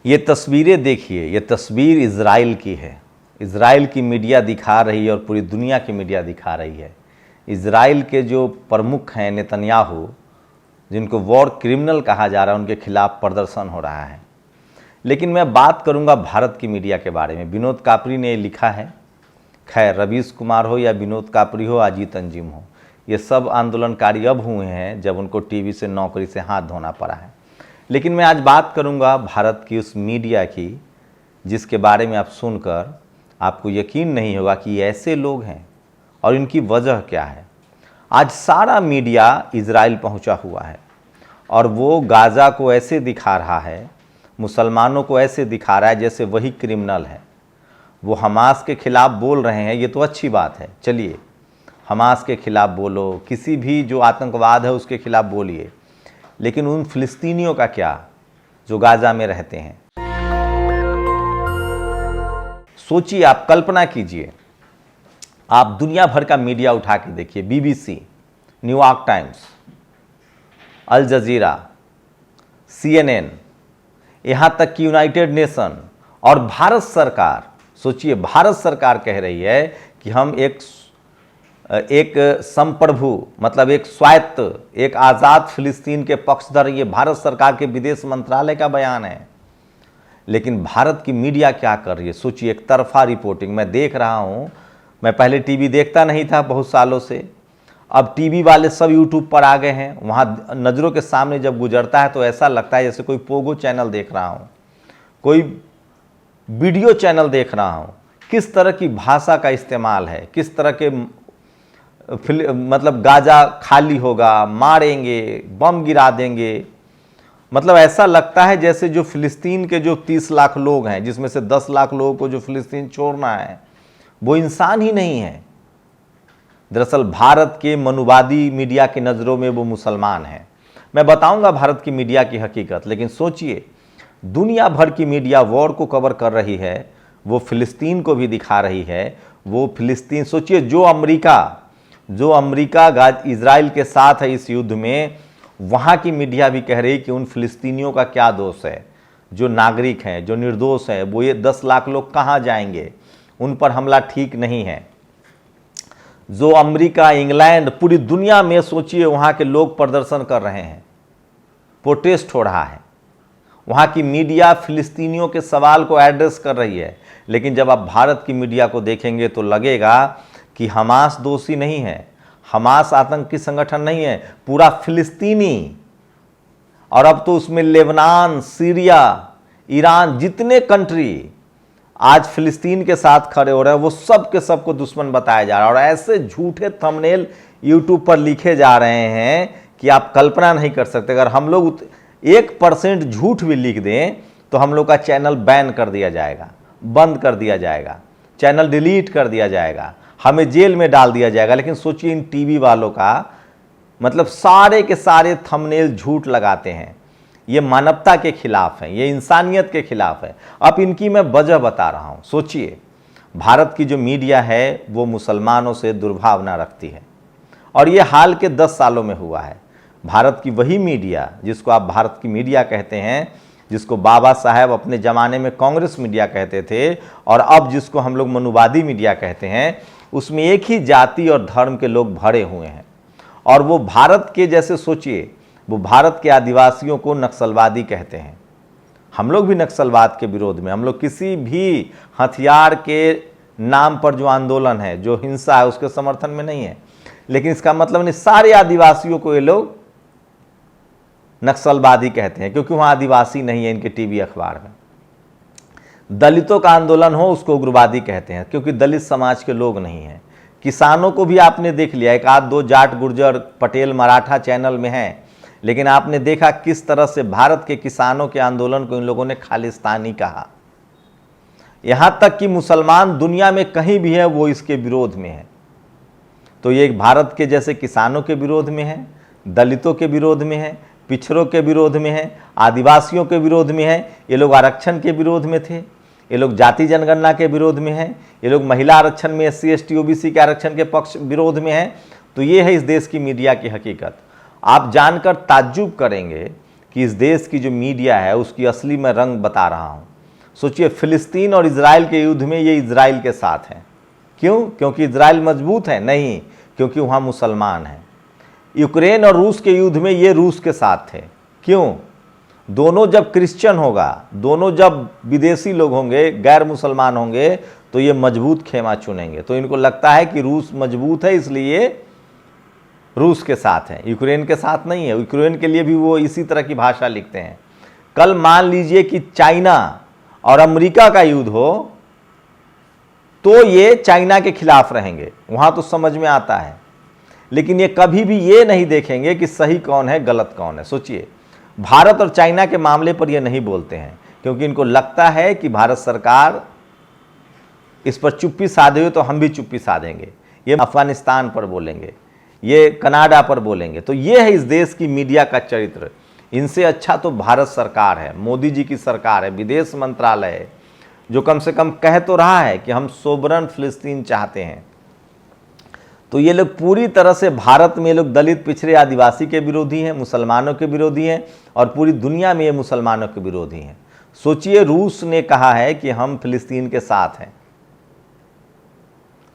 ये तस्वीरें देखिए, ये तस्वीर इजराइल की है। इजराइल की मीडिया दिखा रही है और पूरी दुनिया की मीडिया दिखा रही है। इजराइल के जो प्रमुख हैं नेतन्याहू, जिनको वॉर क्रिमिनल कहा जा रहा है, उनके खिलाफ प्रदर्शन हो रहा है। लेकिन मैं बात करूंगा भारत की मीडिया के बारे में। विनोद कापरी ने लिखा है, खैर रवीश कुमार हो या विनोद कापरी हो, अजीत अंजुम हो, ये सब आंदोलनकारी अब हुए हैं जब उनको टीवी से, नौकरी से हाथ धोना पड़ा है। लेकिन मैं आज बात करूंगा भारत की उस मीडिया की जिसके बारे में आप सुनकर आपको यकीन नहीं होगा कि ऐसे लोग हैं और इनकी वजह क्या है। आज सारा मीडिया इजराइल पहुंचा हुआ है और वो गाज़ा को ऐसे दिखा रहा है, मुसलमानों को ऐसे दिखा रहा है जैसे वही क्रिमिनल है। वो हमास के खिलाफ बोल रहे हैं, ये तो अच्छी बात है, चलिए हमास के खिलाफ बोलो, किसी भी जो आतंकवाद है उसके खिलाफ बोलिए, लेकिन उन फिलिस्तीनियों का क्या जो गाज़ा में रहते हैं। सोचिए, आप कल्पना कीजिए, आप दुनिया भर का मीडिया उठा के देखिए, बीबीसी, न्यूयॉर्क टाइम्स, अल जजीरा, CNN, यहाँ तक कि यूनाइटेड नेशन और भारत सरकार। सोचिए, भारत सरकार कह रही है कि हम एक संप्रभु, मतलब एक स्वायत्त, एक आज़ाद फिलिस्तीन के पक्षधर। ये भारत सरकार के विदेश मंत्रालय का बयान है। लेकिन भारत की मीडिया क्या कर रही है? सोचिए, एक तरफा रिपोर्टिंग। मैं देख रहा हूँ, मैं पहले टीवी देखता नहीं था बहुत सालों से, अब टीवी वाले सब यूट्यूब पर आ गए हैं। वहाँ नज़रों के सामने जब गुजरता है तो ऐसा लगता है जैसे कोई पोगो चैनल देख रहा हूँ, कोई वीडियो चैनल देख रहा हूँ। किस तरह की भाषा का इस्तेमाल है, किस तरह के मतलब गाज़ा खाली होगा, मारेंगे, बम गिरा देंगे। मतलब ऐसा लगता है जैसे जो फिलिस्तीन के जो 30 लाख लोग हैं, जिसमें से 10 लाख लोगों को जो फिलिस्तीन छोड़ना है, वो इंसान ही नहीं है। दरअसल भारत के मनुवादी मीडिया की नज़रों में वो मुसलमान हैं। मैं बताऊंगा भारत की मीडिया की हकीकत। लेकिन सोचिए, दुनिया भर की मीडिया वॉर को कवर कर रही है, वो फिलिस्तीन को भी दिखा रही है। वो फिलिस्तीन, सोचिए, जो अमेरिका इजराइल के साथ है इस युद्ध में, वहाँ की मीडिया भी कह रही कि उन फिलिस्तीनियों का क्या दोष है। जो नागरिक हैं, जो निर्दोष हैं, वो ये 10 लाख लोग कहाँ जाएंगे? उन पर हमला ठीक नहीं है। जो अमेरिका, इंग्लैंड, पूरी दुनिया में सोचिए वहाँ के लोग प्रदर्शन कर रहे हैं, प्रोटेस्ट हो रहा है। वहाँ की मीडिया फिलिस्तीनियों के सवाल को एड्रेस कर रही है। लेकिन जब आप भारत की मीडिया को देखेंगे तो लगेगा कि हमास दोषी नहीं है, हमास आतंकी संगठन नहीं है, पूरा फिलिस्तीनी। और अब तो उसमें लेबनान, सीरिया, ईरान, जितने कंट्री आज फिलिस्तीन के साथ खड़े हो रहे हैं, वो सब के सब को दुश्मन बताया जा रहा है। और ऐसे झूठे थंबनेल यूट्यूब पर लिखे जा रहे हैं कि आप कल्पना नहीं कर सकते। अगर हम लोग 1% झूठ भी लिख दें तो हम लोग का चैनल बैन कर दिया जाएगा, बंद कर दिया जाएगा, चैनल डिलीट कर दिया जाएगा, हमें जेल में डाल दिया जाएगा। लेकिन सोचिए, इन टीवी वालों का मतलब सारे के सारे थंबनेल झूठ लगाते हैं। ये मानवता के खिलाफ है, ये इंसानियत के खिलाफ है। अब इनकी मैं वजह बता रहा हूँ। सोचिए, भारत की जो मीडिया है वो मुसलमानों से दुर्भावना रखती है और ये हाल के 10 सालों में हुआ है। भारत की वही मीडिया जिसको आप भारत की मीडिया कहते हैं, जिसको बाबा साहब अपने ज़माने में कांग्रेस मीडिया कहते थे और अब जिसको हम लोग मनुवादी मीडिया कहते हैं, उसमें एक ही जाति और धर्म के लोग भरे हुए हैं। और वो भारत के, जैसे सोचिए, वो भारत के आदिवासियों को नक्सलवादी कहते हैं। हम लोग भी नक्सलवाद के विरोध में, हम लोग किसी भी हथियार के नाम पर जो आंदोलन है, जो हिंसा है, उसके समर्थन में नहीं है। लेकिन इसका मतलब नहीं सारे आदिवासियों को ये लोग नक्सलवादी कहते हैं, क्योंकि वहाँ आदिवासी नहीं है इनके टीवी अखबार में। दलितों का आंदोलन हो उसको उग्रवादी कहते हैं, क्योंकि दलित समाज के लोग नहीं हैं। किसानों को भी आपने देख लिया, एक आध दो जाट, गुर्जर, पटेल, मराठा चैनल में हैं, लेकिन आपने देखा किस तरह से भारत के किसानों के आंदोलन को इन लोगों ने खालिस्तानी कहा। यहाँ तक कि मुसलमान दुनिया में कहीं भी है वो इसके विरोध में है। तो ये भारत के जैसे किसानों के विरोध में है, दलितों के विरोध में है, पिछड़ों के विरोध में है, आदिवासियों के विरोध में है। ये लोग आरक्षण के विरोध में थे, ये लोग जाति जनगणना के विरोध में हैं, ये लोग महिला आरक्षण में, SC ST OBC के आरक्षण के पक्ष विरोध में हैं। तो ये है इस देश की मीडिया की हकीकत। आप जानकर ताज्जुब करेंगे कि इस देश की जो मीडिया है उसकी असली मैं रंग बता रहा हूँ। सोचिए, फिलिस्तीन और इजराइल के युद्ध में ये इजराइल के साथ हैं। क्यों? क्योंकि इजराइल मजबूत है? नहीं, क्योंकि वहाँ मुसलमान हैं। यूक्रेन और रूस के युद्ध में ये रूस के साथ थे। क्यों? दोनों जब क्रिश्चियन होगा, दोनों जब विदेशी लोग होंगे, गैर मुसलमान होंगे, तो ये मजबूत खेमा चुनेंगे। तो इनको लगता है कि रूस मजबूत है, इसलिए रूस के साथ है, यूक्रेन के साथ नहीं है। यूक्रेन के लिए भी वो इसी तरह की भाषा लिखते हैं। कल मान लीजिए कि चाइना और अमेरिका का युद्ध हो, तो ये चाइना के खिलाफ रहेंगे, वहां तो समझ में आता है। लेकिन ये कभी भी ये नहीं देखेंगे कि सही कौन है गलत कौन है। सोचिए, भारत और चाइना के मामले पर ये नहीं बोलते हैं, क्योंकि इनको लगता है कि भारत सरकार इस पर चुप्पी साधे तो हम भी चुप्पी साधेंगे। ये अफगानिस्तान पर बोलेंगे, ये कनाडा पर बोलेंगे। तो ये है इस देश की मीडिया का चरित्र। इनसे अच्छा तो भारत सरकार है, मोदी जी की सरकार है, विदेश मंत्रालय है, जो कम से कम कह तो रहा है कि हम सोबरन फिलिस्तीन चाहते हैं। तो ये लोग पूरी तरह से भारत में, ये लोग दलित, पिछड़े, आदिवासी के विरोधी हैं, मुसलमानों के विरोधी हैं, और पूरी दुनिया में ये मुसलमानों के विरोधी हैं। सोचिए, रूस ने कहा है कि हम फिलिस्तीन के साथ हैं।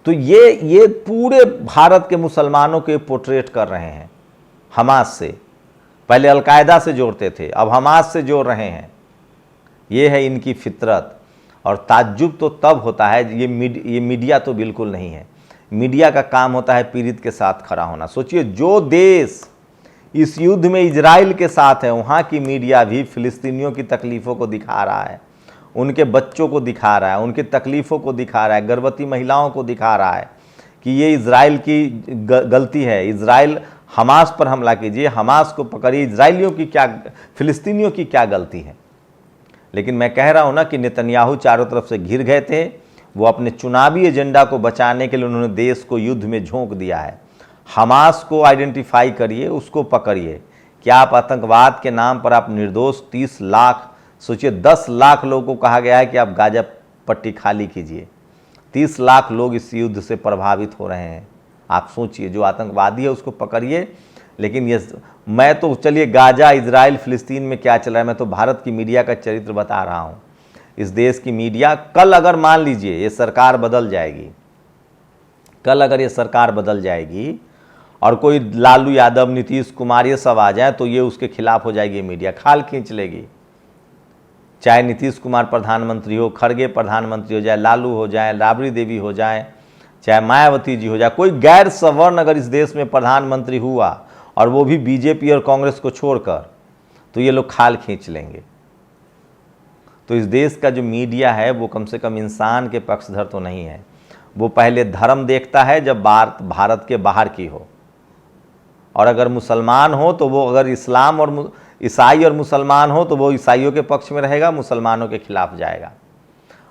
तो ये पूरे भारत के मुसलमानों के पोर्ट्रेट कर रहे हैं हमास से। पहले अलकायदा से जोड़ते थे, अब हमास से जोड़ रहे हैं। ये है इनकी फितरत। और ताज्जुब तो तब होता है, ये मीडिया तो बिल्कुल नहीं है। मीडिया का काम होता है पीड़ित के साथ खड़ा होना। सोचिए, जो देश इस युद्ध में इजराइल के साथ है, वहाँ की मीडिया भी फिलिस्तीनियों की तकलीफ़ों को दिखा रहा है, उनके बच्चों को दिखा रहा है, उनकी तकलीफ़ों को दिखा रहा है, गर्भवती महिलाओं को दिखा रहा है कि ये इजराइल की गलती है। इजराइल हमास पर हमला कीजिए, हमास को पकड़िए, इजराइलियों की क्या, फिलिस्तीनियों की क्या गलती है। लेकिन मैं कह रहा हूँ ना कि नेतन्याहू चारों तरफ से घिर गए थे। वो अपने चुनावी एजेंडा को बचाने के लिए उन्होंने देश को युद्ध में झोंक दिया है। हमास को आइडेंटिफाई करिए, उसको पकड़िए। क्या आप आतंकवाद के नाम पर आप निर्दोष 30 लाख, सोचिए 10 लाख लोगों को कहा गया है कि आप गाजा पट्टी खाली कीजिए। 30 लाख लोग इस युद्ध से प्रभावित हो रहे हैं। आप सोचिए, जो आतंकवादी है उसको पकड़िए। लेकिन ये मैं तो, चलिए, गाजा, इजराइल, फिलिस्तीन में क्या चल रहा है, मैं तो भारत की मीडिया का चरित्र बता रहा हूँ। इस देश की मीडिया, कल अगर मान लीजिए ये सरकार बदल जाएगी, कल अगर ये सरकार बदल जाएगी और कोई लालू यादव, नीतीश कुमार ये सब आ जाए, तो ये उसके खिलाफ हो जाएगी। मीडिया खाल खींच लेगी। चाहे नीतीश कुमार प्रधानमंत्री हो, खड़गे प्रधानमंत्री हो जाए, लालू हो जाए, राबड़ी देवी हो जाए, चाहे मायावती जी हो जाए, कोई गैर सवर्ण अगर इस देश में प्रधानमंत्री हुआ, और वो भी बीजेपी और कांग्रेस को छोड़कर, तो ये लोग खाल खींच लेंगे। तो इस देश का जो मीडिया है वो कम से कम इंसान के पक्षधर तो नहीं है। वो पहले धर्म देखता है जब बात भारत के बाहर की हो, और अगर मुसलमान हो तो वो, अगर इस्लाम और ईसाई और मुसलमान हो तो वो ईसाइयों के पक्ष में रहेगा, मुसलमानों के खिलाफ जाएगा।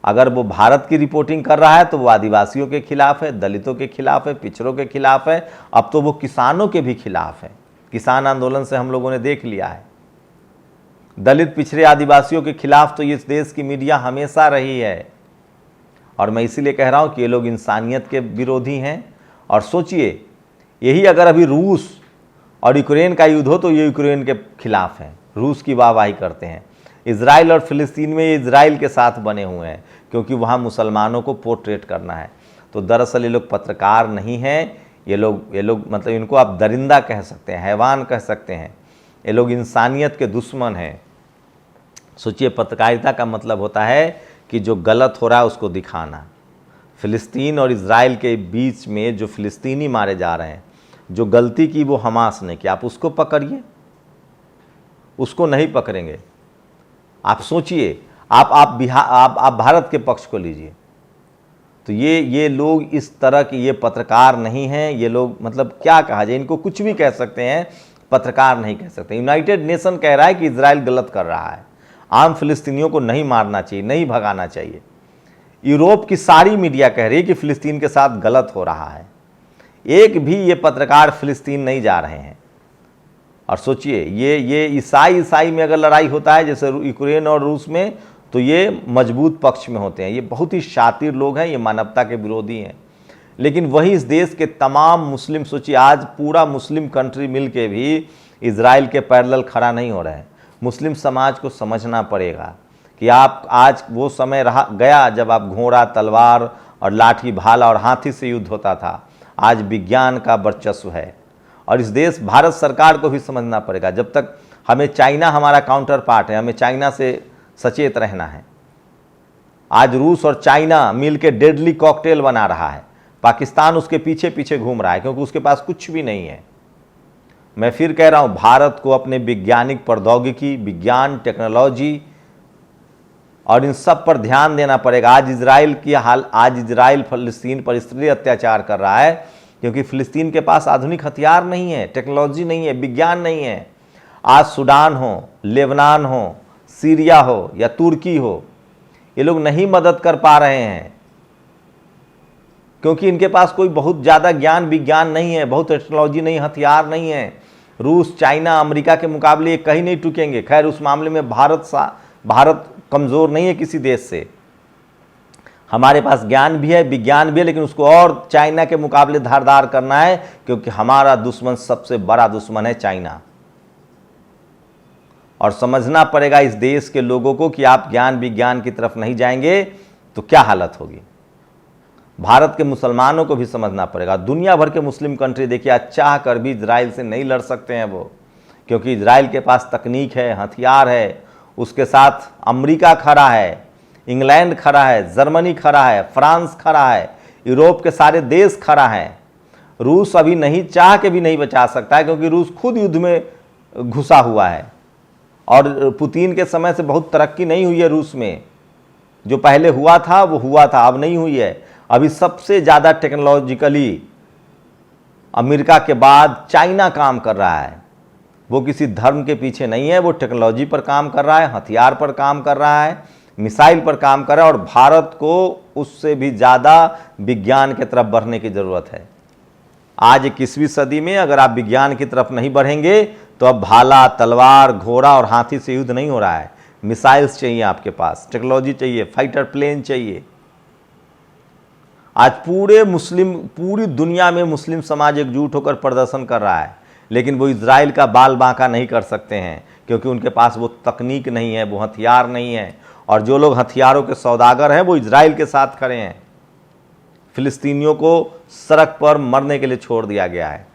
अगर वो भारत की रिपोर्टिंग कर रहा है तो वो आदिवासियों के खिलाफ है, दलितों के खिलाफ है, पिछड़ों के खिलाफ है, अब तो वो किसानों के भी खिलाफ है। किसान आंदोलन से हम लोगों ने देख लिया है। दलित, पिछड़े, आदिवासियों के खिलाफ तो इस देश की मीडिया हमेशा रही है। और मैं इसीलिए कह रहा हूं कि ये लोग इंसानियत के विरोधी हैं। और सोचिए, यही अगर अभी रूस और यूक्रेन का युद्ध हो तो ये यूक्रेन के खिलाफ हैं, रूस की वाहवाही करते हैं। इजराइल और फिलिस्तीन में ये इजराइल के साथ बने हुए हैं, क्योंकि वहाँ मुसलमानों को पोर्ट्रेट करना है। तो दरअसल ये लोग पत्रकार नहीं हैं, ये लोग मतलब इनको आप दरिंदा कह सकते हैं, हैवान कह सकते हैं। ये लोग इंसानियत के दुश्मन हैं। सोचिए, पत्रकारिता का मतलब होता है कि जो गलत हो रहा है उसको दिखाना। फिलिस्तीन और इजराइल के बीच में जो फिलिस्तीनी मारे जा रहे हैं, जो गलती की वो हमास ने की, आप उसको पकड़िए, उसको नहीं पकड़ेंगे। आप सोचिए, आप भारत के पक्ष को लीजिए। तो ये लोग इस तरह के, ये पत्रकार नहीं हैं। ये लोग, मतलब क्या कहा जाए, इनको कुछ भी कह सकते हैं, पत्रकार नहीं कह सकते। यूनाइटेड नेशन कह रहा है कि इजराइल गलत कर रहा है, आम फिलिस्तीनियों को नहीं मारना चाहिए, नहीं भगाना चाहिए। यूरोप की सारी मीडिया कह रही है कि फिलिस्तीन के साथ गलत हो रहा है। एक भी ये पत्रकार फिलिस्तीन नहीं जा रहे हैं। और सोचिए, ये ईसाई में अगर लड़ाई होता है, जैसे यूक्रेन और रूस में, तो ये मजबूत पक्ष में होते हैं। ये बहुत ही शातिर लोग हैं, ये मानवता के विरोधी हैं। लेकिन वही इस देश के तमाम मुस्लिम, सोचिए आज पूरा मुस्लिम कंट्री मिल के भी इजराइल के पैरेलल खड़ा नहीं हो रहे हैं। मुस्लिम समाज को समझना पड़ेगा कि आप आज वो समय रहा गया जब आप घोड़ा, तलवार और लाठी, भाला और हाथी से युद्ध होता था। आज विज्ञान का वर्चस्व है और इस देश भारत सरकार को भी समझना पड़ेगा। जब तक हमें चाइना हमारा काउंटर पार्ट है, हमें चाइना से सचेत रहना है। आज रूस और चाइना मिलकर डेडली कॉकटेल बना रहा है, पाकिस्तान उसके पीछे पीछे घूम रहा है क्योंकि उसके पास कुछ भी नहीं है। मैं फिर कह रहा हूं, भारत को अपने वैज्ञानिक प्रौद्योगिकी, विज्ञान, टेक्नोलॉजी और इन सब पर ध्यान देना पड़ेगा। आज इजराइल फिलिस्तीन पर इसलिए अत्याचार कर रहा है क्योंकि फिलिस्तीन के पास आधुनिक हथियार नहीं है, टेक्नोलॉजी नहीं है, विज्ञान नहीं है। आज सूडान हो, लेबनान हो, सीरिया हो या तुर्की हो, ये लोग नहीं मदद कर पा रहे हैं क्योंकि इनके पास कोई बहुत ज़्यादा ज्ञान विज्ञान नहीं है, बहुत टेक्नोलॉजी नहीं, हथियार नहीं है। रूस, चाइना, अमेरिका के मुकाबले ये कहीं नहीं टूटेंगे। खैर, उस मामले में भारत कमज़ोर नहीं है किसी देश से। हमारे पास ज्ञान भी है, विज्ञान भी है, लेकिन उसको और चाइना के मुकाबले धारदार करना है क्योंकि हमारा दुश्मन, सबसे बड़ा दुश्मन है चाइना। और समझना पड़ेगा इस देश के लोगों को कि आप ज्ञान विज्ञान की तरफ नहीं जाएंगे तो क्या हालत होगी। भारत के मुसलमानों को भी समझना पड़ेगा। दुनिया भर के मुस्लिम कंट्री देखिए, आज चाह कर भी इजराइल से नहीं लड़ सकते हैं वो, क्योंकि इजराइल के पास तकनीक है, हथियार है, उसके साथ अमेरिका खड़ा है, इंग्लैंड खड़ा है, जर्मनी खड़ा है, फ्रांस खड़ा है, यूरोप के सारे देश खड़ा है। रूस अभी नहीं, चाह के भी नहीं बचा सकता है क्योंकि रूस खुद युद्ध में घुसा हुआ है और पुतिन के समय से बहुत तरक्की नहीं हुई है रूस में। जो पहले हुआ था वो हुआ था, अब नहीं हुई है। अभी सबसे ज़्यादा टेक्नोलॉजिकली अमेरिका के बाद चाइना काम कर रहा है। वो किसी धर्म के पीछे नहीं है, वो टेक्नोलॉजी पर काम कर रहा है, हथियार पर काम कर रहा है, मिसाइल पर काम कर रहा है और भारत को उससे भी ज़्यादा विज्ञान की तरफ बढ़ने की ज़रूरत है। आज 21वीं सदी में अगर आप विज्ञान की तरफ नहीं बढ़ेंगे तो अब भाला, तलवार, घोड़ा और हाथी से युद्ध नहीं हो रहा है। मिसाइल्स चाहिए आपके पास, टेक्नोलॉजी चाहिए, फाइटर प्लेन चाहिए। आज पूरी दुनिया में मुस्लिम समाज एकजुट होकर प्रदर्शन कर रहा है, लेकिन वो इजराइल का बाल बांका नहीं कर सकते हैं क्योंकि उनके पास वो तकनीक नहीं है, वो हथियार नहीं है। और जो लोग हथियारों के सौदागर हैं वो इजराइल के साथ खड़े हैं। फिलिस्तीनियों को सड़क पर मरने के लिए छोड़ दिया गया है।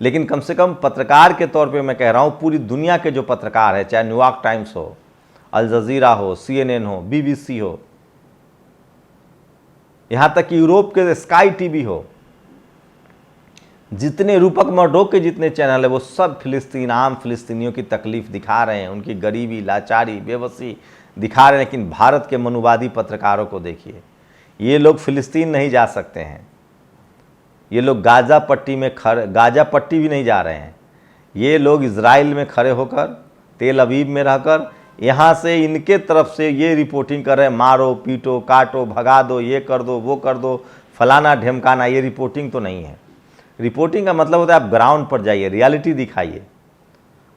लेकिन कम से कम पत्रकार के तौर पे मैं कह रहा हूँ, पूरी दुनिया के जो पत्रकार हैं, चाहे न्यूयॉर्क टाइम्स हो, अल जजीरा हो, CNN हो, BBC हो, यहाँ तक कि यूरोप के स्काई टीवी हो, जितने रूपक मर्डोक के जितने चैनल है वो सब आम फिलिस्तीनियों की तकलीफ दिखा रहे हैं, उनकी गरीबी, लाचारी, बेबसी दिखा रहे हैं। लेकिन भारत के मनुवादी पत्रकारों को देखिए, ये लोग फिलिस्तीन नहीं जा सकते हैं, ये लोग गाजा पट्टी भी नहीं जा रहे हैं। ये लोग इजराइल में खड़े होकर, तेल अवीव में रहकर, यहाँ से इनके तरफ से ये रिपोर्टिंग कर रहे हैं, मारो, पीटो, काटो, भगा दो, ये कर दो, वो कर दो, फलाना ढेमकाना। ये रिपोर्टिंग तो नहीं है। रिपोर्टिंग का मतलब होता है आप ग्राउंड पर जाइए, रियलिटी दिखाइए।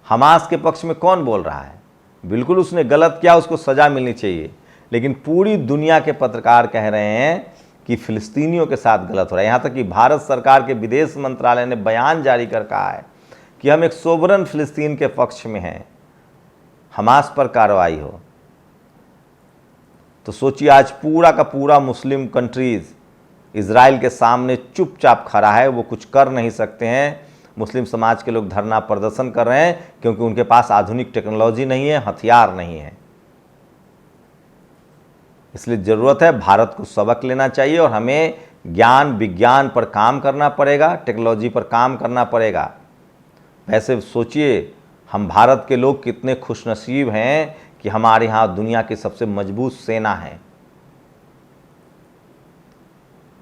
हमास के पक्ष में कौन बोल रहा है? बिल्कुल उसने गलत किया, उसको सज़ा मिलनी चाहिए। लेकिन पूरी दुनिया के पत्रकार कह रहे हैं कि फिलिस्तीनियों के साथ गलत हो रहा है। यहाँ तक कि भारत सरकार के विदेश मंत्रालय ने बयान जारी कर कहा है कि हम एक सोवरन फिलिस्तीन के पक्ष में हैं, हमास पर कार्रवाई हो। तो सोचिए, आज पूरा का पूरा मुस्लिम कंट्रीज़ इजराइल के सामने चुपचाप खड़ा है, वो कुछ कर नहीं सकते हैं। मुस्लिम समाज के लोग धरना प्रदर्शन कर रहे हैं क्योंकि उनके पास आधुनिक टेक्नोलॉजी नहीं है, हथियार नहीं है। इसलिए ज़रूरत है भारत को सबक लेना चाहिए और हमें ज्ञान विज्ञान पर काम करना पड़ेगा, टेक्नोलॉजी पर काम करना पड़ेगा। वैसे सोचिए, हम भारत के लोग कितने खुशनसीब हैं कि हमारे यहाँ दुनिया की सबसे मजबूत सेना है।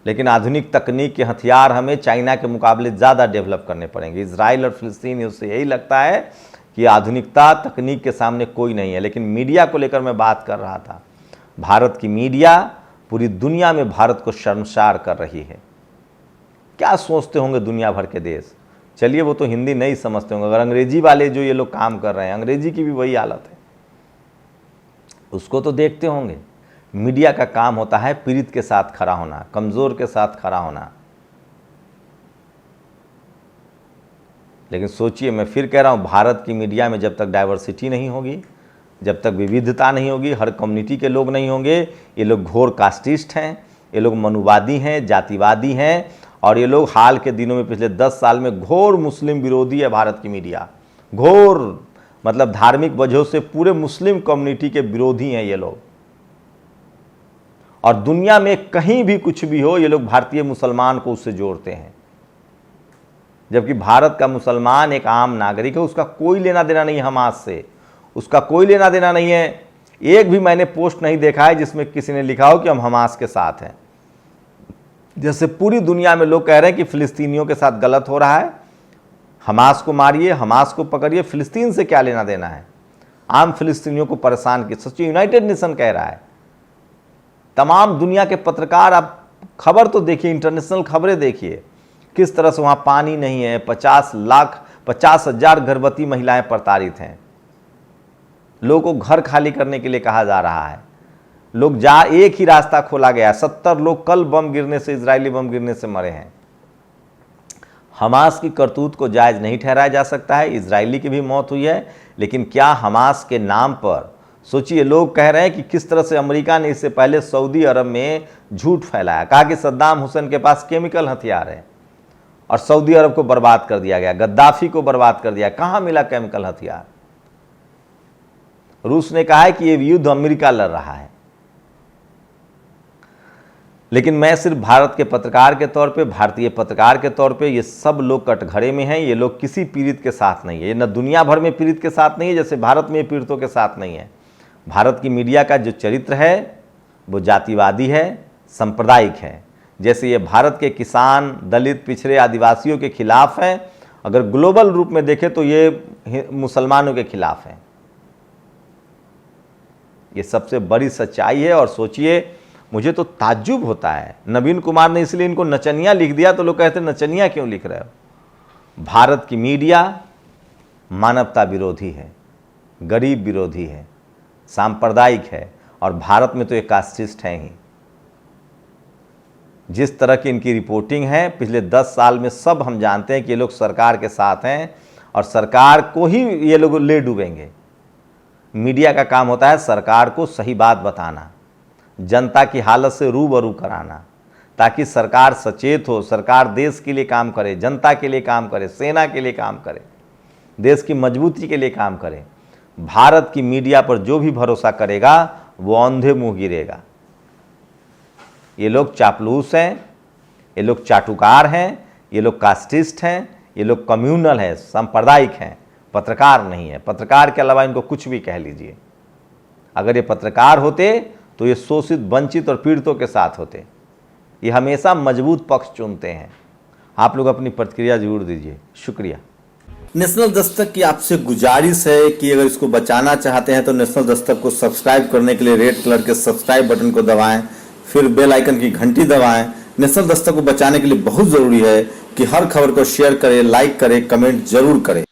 लेकिन आधुनिक तकनीक के हथियार हमें चाइना के मुकाबले ज़्यादा डेवलप करने पड़ेंगे। इजराइल और फिलिस्तीन, उससे यही लगता है कि आधुनिकता तकनीक के सामने कोई नहीं है। लेकिन मीडिया को लेकर मैं बात कर रहा था, भारत की मीडिया पूरी दुनिया में भारत को शर्मसार कर रही है। क्या सोचते होंगे दुनिया भर के देश? चलिए, वो तो हिंदी नहीं समझते होंगे। अगर अंग्रेजी वाले जो ये लोग काम कर रहे हैं, अंग्रेजी की भी वही हालत है, उसको तो देखते होंगे। मीडिया का काम होता है पीड़ित के साथ खड़ा होना, कमज़ोर के साथ खड़ा होना। लेकिन सोचिए, मैं फिर कह रहा हूँ, भारत की मीडिया में जब तक डाइवर्सिटी नहीं होगी, जब तक विविधता नहीं होगी, हर कम्युनिटी के लोग नहीं होंगे, ये लोग घोर कास्टिस्ट हैं, ये लोग मनुवादी हैं, जातिवादी हैं, और ये लोग हाल के दिनों में पिछले 10 साल में घोर मुस्लिम विरोधी है। भारत की मीडिया घोर, मतलब धार्मिक वजहों से पूरे मुस्लिम कम्युनिटी के विरोधी हैं ये लोग। और दुनिया में कहीं भी कुछ भी हो, ये लोग भारतीय मुसलमान को उससे जोड़ते हैं, जबकि भारत का मुसलमान एक आम नागरिक है, उसका कोई लेना देना नहीं है हमास से, उसका कोई लेना देना नहीं है। एक भी मैंने पोस्ट नहीं देखा है जिसमें किसी ने लिखा हो कि हम हमास के साथ हैं। जैसे पूरी दुनिया में लोग कह रहे हैं कि फिलिस्तीनियों के साथ गलत हो रहा है, हमास को मारिए, हमास को पकड़िए, फिलिस्तीन से क्या लेना देना है। आम फिलिस्तीनियों को परेशान किया, सच्ची यूनाइटेड नेशन कह रहा है। तमाम दुनिया के पत्रकार, आप खबर तो देखिए, इंटरनेशनल खबरें देखिए, किस तरह से वहाँ पानी नहीं है, 50,000 गर्भवती महिलाएं प्रताड़ित हैं, लोगों को घर खाली करने के लिए कहा जा रहा है। लोग एक ही रास्ता खोला गया, 70 लोग कल बम गिरने से, इजरायली बम गिरने से मरे हैं। हमास की करतूत को जायज़ नहीं ठहराया जा सकता है, इजरायली की भी मौत हुई है, लेकिन क्या हमास के नाम पर, सोचिए, लोग कह रहे हैं कि किस तरह से अमेरिका ने इससे पहले सऊदी अरब में झूठ फैलाया, कहा कि सद्दाम हुसैन के पास केमिकल हथियार है और सऊदी अरब को बर्बाद कर दिया गया, गद्दाफी को बर्बाद कर दिया। कहाँ मिला केमिकल हथियार? रूस ने कहा है कि ये युद्ध अमेरिका लड़ रहा है। लेकिन मैं सिर्फ भारत के पत्रकार के तौर पे, भारतीय पत्रकार के तौर पे, ये सब लोग कटघरे में हैं। ये लोग किसी पीड़ित के साथ नहीं है, ये न दुनिया भर में पीड़ित के साथ नहीं है, जैसे भारत में पीड़ितों के साथ नहीं है। भारत की मीडिया का जो चरित्र है वो जातिवादी है, सांप्रदायिक है। जैसे ये भारत के किसान, दलित, पिछड़े, आदिवासियों के खिलाफ हैं, अगर ग्लोबल रूप में देखें तो ये मुसलमानों के खिलाफ हैं। ये सबसे बड़ी सच्चाई है। और सोचिए, मुझे तो ताज्जुब होता है, नवीन कुमार ने इसलिए इनको नचनिया लिख दिया, तो लोग कहते हैं नचनिया क्यों लिख रहे हो। भारत की मीडिया मानवता विरोधी है, गरीब विरोधी है, सांप्रदायिक है, और भारत में तो एक कास्टिस्ट है ही। जिस तरह की इनकी रिपोर्टिंग है पिछले 10 साल में, सब हम जानते हैं कि ये लोग सरकार के साथ हैं और सरकार को ही ये लोग ले डूबेंगे। मीडिया का काम होता है सरकार को सही बात बताना, जनता की हालत से रूबरू कराना, ताकि सरकार सचेत हो, सरकार देश के लिए काम करे, जनता के लिए काम करे, सेना के लिए काम करे, देश की मजबूती के लिए काम करे। भारत की मीडिया पर जो भी भरोसा करेगा वो अंधे मुंह गिरेगा। ये लोग चापलूस हैं, ये लोग चाटुकार हैं, ये लोग कास्टिस्ट हैं, ये लोग कम्युनल हैं, सांप्रदायिक हैं, पत्रकार नहीं है। पत्रकार के अलावा इनको कुछ भी कह लीजिए। अगर ये पत्रकार होते तो ये शोषित, वंचित और पीड़ितों के साथ होते। ये हमेशा मजबूत पक्ष चुनते हैं। आप लोग अपनी प्रतिक्रिया जरूर दीजिए। शुक्रिया। नेशनल दस्तक की आपसे गुजारिश है कि अगर इसको बचाना चाहते हैं तो नेशनल दस्तक को सब्सक्राइब करने के लिए रेड कलर के सब्सक्राइब बटन को दबाएं, फिर बेल आइकन की घंटी दबाएं। नेशनल दस्तक को बचाने के लिए बहुत जरूरी है कि हर खबर को शेयर करें, लाइक करें, कमेंट जरूर करें।